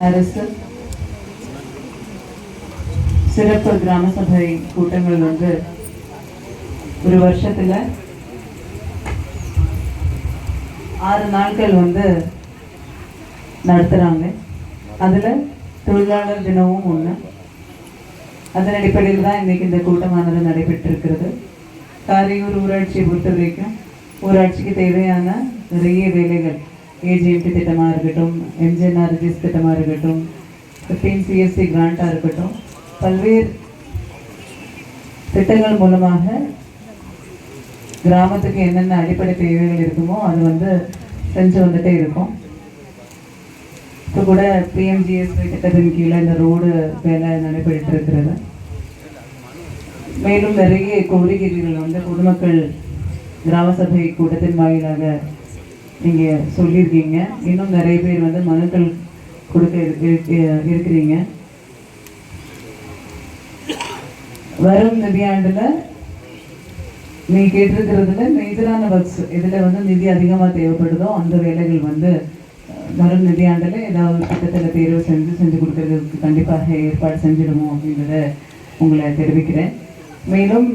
அரசு சிறப்பு கிராம சபை கூட்டங்கள் வந்து ஒரு வருஷத்துல 6 நாட்கள் வந்து நடத்துறாங்க. அதுல தொழிலாளர் தினமும் ஒண்ணு. அதன் அடிப்படையில் தான் இன்னைக்கு இந்த கூட்டமானது நடைபெற்று இருக்கிறது. காரையூர் ஊராட்சியை பொறுத்த வரைக்கும் ஊராட்சிக்கு தேவையான நிறைய வேலைகள், ஏஜிஎம்டி திட்டமாக இருக்கட்டும், எம்ஜிஎன்ஆர்ஜிஎஸ் திட்டமாக இருக்கட்டும், 15 CSC கிராண்டாக இருக்கட்டும், பல்வேறு திட்டங்கள் மூலமாக கிராமத்துக்கு என்னென்ன அடிப்படை தேவைகள் இருக்குமோ அது வந்து செஞ்சு வந்துட்டே இருக்கும். இப்போ கூட PMGSY திட்டத்தின் கீழே இந்த ரோடு வேலை நடைபெற்று இருக்கிறது. மேலும் நிறைய கோரிக்கைகள் வந்து பொதுமக்கள் கிராம சபை கூட்டத்தின் வாயிலாக நீங்க சொல்லியிருக்கீங்க. இன்னும் நிறைய பேர் வந்து மனுக்கள் கொடுக்க இருக்கிறீங்க. வரும் நிதியாண்டுல நீ கேட்டிருக்கிறதுல மேஜரான ஒர்க்ஸ் இதுல வந்து நிதி அதிகமா தேவைப்படுதோ அந்த வேலைகள் வந்து வரும் நிதியாண்டுல ஏதாவது திட்டத்தில் தேர்வு செஞ்சு கொடுக்கறதுக்கு கண்டிப்பாக ஏற்பாடு செஞ்சிடுவோம் அப்படின்றத உங்களை தெரிவிக்கிறேன். மேலும்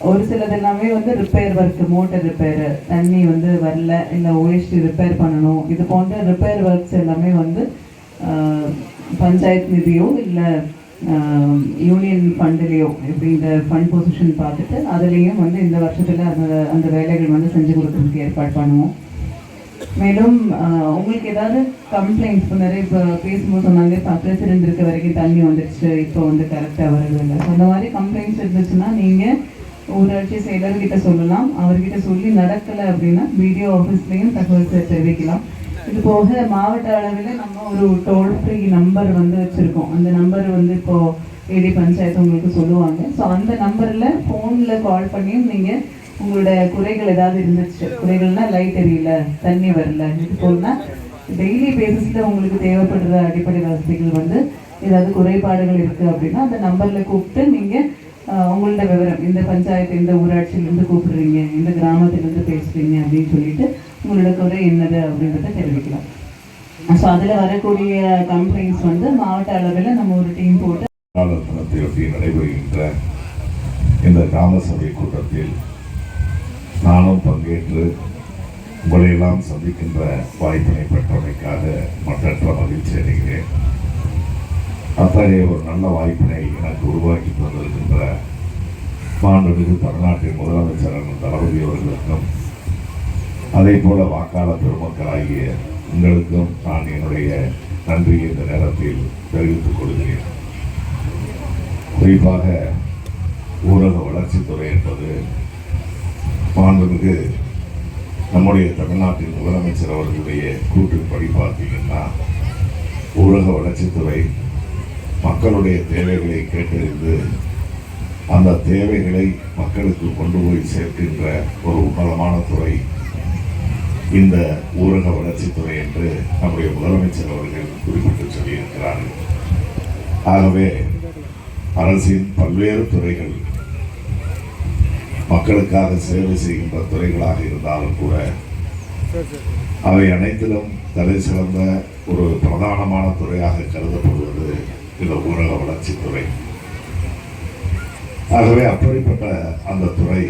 ஒரு சிலது எல்லாமே வந்து ரிப்பேர் ஒர்க், மோட்டர் ரிப்பேர், தண்ணி வந்து வரல, இல்லை OST ரிப்பேர் பண்ணணும், இது போன்ற ரிப்பேர் ஒர்க்ஸ் எல்லாமே வந்து பஞ்சாயத்து நிதியோ இல்லை யூனியன் ஃபண்ட்லேயோ இப்படி இந்த ஃபண்ட் பொசிஷன் பார்த்துட்டு அதுலேயும் வந்து இந்த வருஷத்தில் அந்த வேலைகள் வந்து செஞ்சு கொடுக்கறதுக்கு ஏற்பாடு பண்ணுவோம். மேலும் உங்களுக்கு ஏதாவது கம்ப்ளைண்ட்ஸ் இப்போ நிறைய இப்போ பேசும்போது சொன்னாங்க, இப்போ பிரசிடென்ட் இருக்க வரைக்கும் தண்ணி வந்துடுச்சு, இப்போ வந்து கரெக்டாக வருது இல்லை, அந்த மாதிரி கம்ப்ளைண்ட்ஸ் இருந்துச்சுன்னா நீங்கள் ஊராட்சி செயலர்கிட்ட சொல்லலாம். அவர்கிட்ட சொல்லி நடக்கலை அப்படின்னா BDO ஆஃபீஸ்லேயும் தகவல் தெரிவிக்கலாம். இது போக மாவட்ட அளவில் நம்ம ஒரு டோல் ஃப்ரீ நம்பர் வந்து வச்சுருக்கோம். அந்த நம்பர் வந்து இப்போது AD பஞ்சாயத்து உங்களுக்கு சொல்லுவாங்க. ஸோ அந்த நம்பரில் ஃபோனில் கால் பண்ணியும் நீங்கள் உங்களோட குறைகள் ஏதாவது இருந்துச்சு, குறைகள்னால் லைட் எரியல, தண்ணி வரல, இது போலனா டெய்லி பேசிஸில் உங்களுக்கு தேவைப்படுற அடிப்படை வசதிகள் வந்து ஏதாவது குறைபாடுகள் இருக்குது அப்படின்னா அந்த நம்பரில் கூப்பிட்டு நீங்கள் உங்களோட விவரம், இந்த பஞ்சாயத்து இந்த ஊராட்சியிலேருந்து கூப்பிடுறீங்க, இந்த கிராமத்திலேருந்து பேசுகிறீங்க அப்படின்னு சொல்லிட்டு உங்களோட குறை என்னது அப்படின்றத தெரிவிக்கலாம். ஸோ அதில் வரக்கூடிய கம்ப்ளைண்ட்ஸ் வந்து மாவட்ட அளவில் நம்ம ஒரு டீம் போட்டு நடைபெறுகின்ற இந்த கிராம சபை கூட்டத்தில் நானும் பங்கேற்று உங்களையெல்லாம் சந்திக்கின்ற வாய்ப்பினை பெற்றமைக்காக மற்றற்ற மகிழ்ச்சி அடைகிறேன். அத்தகைய ஒரு நல்ல வாய்ப்பினை எனக்கு உருவாக்கி தந்திருக்கின்ற மாண்புமிகு தமிழ்நாட்டின் முதலமைச்சர் தளபதி அவர்களுக்கும் அதே போல வாக்காளர் பெருமக்களாகிய உங்களுக்கும் நான் என்னுடைய நன்றியை இந்த நேரத்தில் தெரிவித்துக் கொள்கிறேன். குறிப்பாக ஊரக வளர்ச்சித்துறை என்பது மாண்புமிகு நம்முடைய தமிழ்நாட்டின் முதலமைச்சர் அவர்களுடைய கூற்றுப்படி பார்த்தீங்கன்னா ஊரக வளர்ச்சித்துறை மக்களுடைய தேவைகளை கேட்டறிந்து அந்த தேவைகளை மக்களுக்கு கொண்டு போய் சேர்க்கின்ற ஒரு உன்னதமான துறை இந்த ஊரக வளர்ச்சித்துறை என்று நம்முடைய முதலமைச்சர் அவர்கள் குறிப்பிட்டு சொல்லியிருக்கிறார்கள். ஆகவே அரசின் பல்வேறு துறைகள் மக்களுக்காக சேவை செய்கின்ற துறைகளாக இருந்தாலும் கூட அவை அனைத்திலும் தலை சிறந்த ஒரு பிரதானமான துறையாக கருதப்படுவது இந்த ஊரக வளர்ச்சித்துறை. ஆகவே அப்படிப்பட்ட அந்த துறை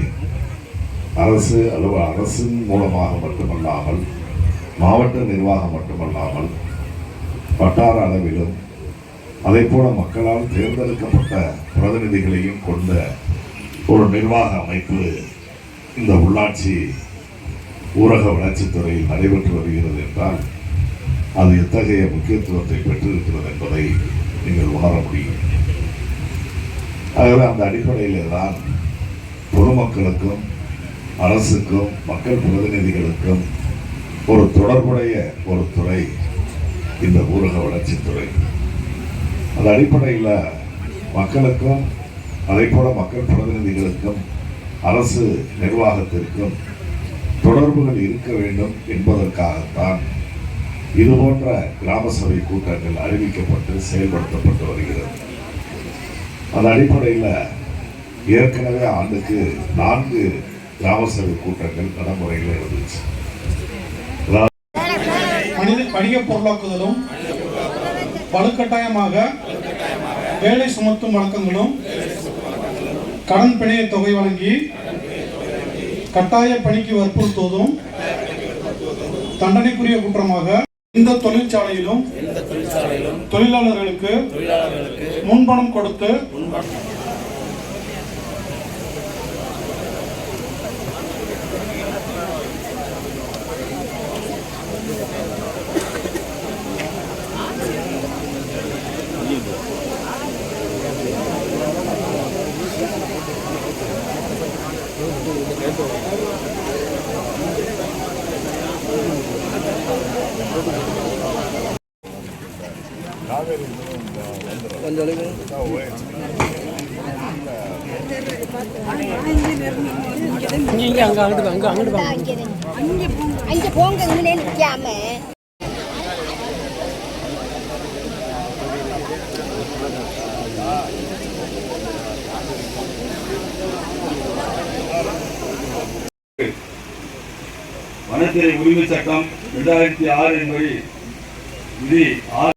அரசின் மூலமாக மட்டுமல்லாமல், மாவட்ட நிர்வாகம் மட்டுமல்லாமல், வட்டார அளவிலும் அதே போல மக்களால் தேர்ந்தெடுக்கப்பட்ட பிரதிநிதிகளையும் கொண்ட ஒரு நிர்வாக அமைப்பு இந்த உள்ளாட்சி ஊரக வளர்ச்சித்துறையில் நடைபெற்று வருகிறது என்றால் அது எத்தகைய முக்கியத்துவத்தை பெற்றிருக்கிறது என்பதை நீங்கள் உணர முடியும். ஆகவே அந்த அடிப்படையிலே தான் பொதுமக்களுக்கும் அரசுக்கும் மக்கள் பிரதிநிதிகளுக்கும் ஒரு தொடர்புடைய ஒரு துறை இந்த ஊரக வளர்ச்சித்துறை. அந்த அடிப்படையில் மக்களுக்கும் அதே போல மக்கள் பிரதிநிதிகளுக்கும் அரசு நிர்வாகத்திற்கும் தொடர்புகள் இருக்க வேண்டும் என்பதற்காகத்தான் இதுபோன்ற கிராம சபை கூட்டங்கள் அறிவிக்கப்பட்டு செயல்படுத்தப்பட்டு வருகிறது. அந்த அடிப்படையில் ஏற்கனவே ஆண்டுக்கு 4 கிராம சபை கூட்டங்கள் நடைமுறையில் இருந்துச்சு. வணிக பொருளாக்குதலும் வலுக்கட்டாயமாக வேலை சுமத்தும் வழக்கங்களும் கடன் பிணைய தொகை வழங்கி கட்டாய பணிக்கு வற்புறுத்துவதும் தண்டனைக்குரிய குற்றமாக இந்த தொழிற்சாலையிலும் தொழிலாளர்களுக்கு முன்பணம் கொடுத்து அங்கே போங்க இங்கே நிற்காம வனத்துறை உரிமை சட்டம் 2006 என்பது விதி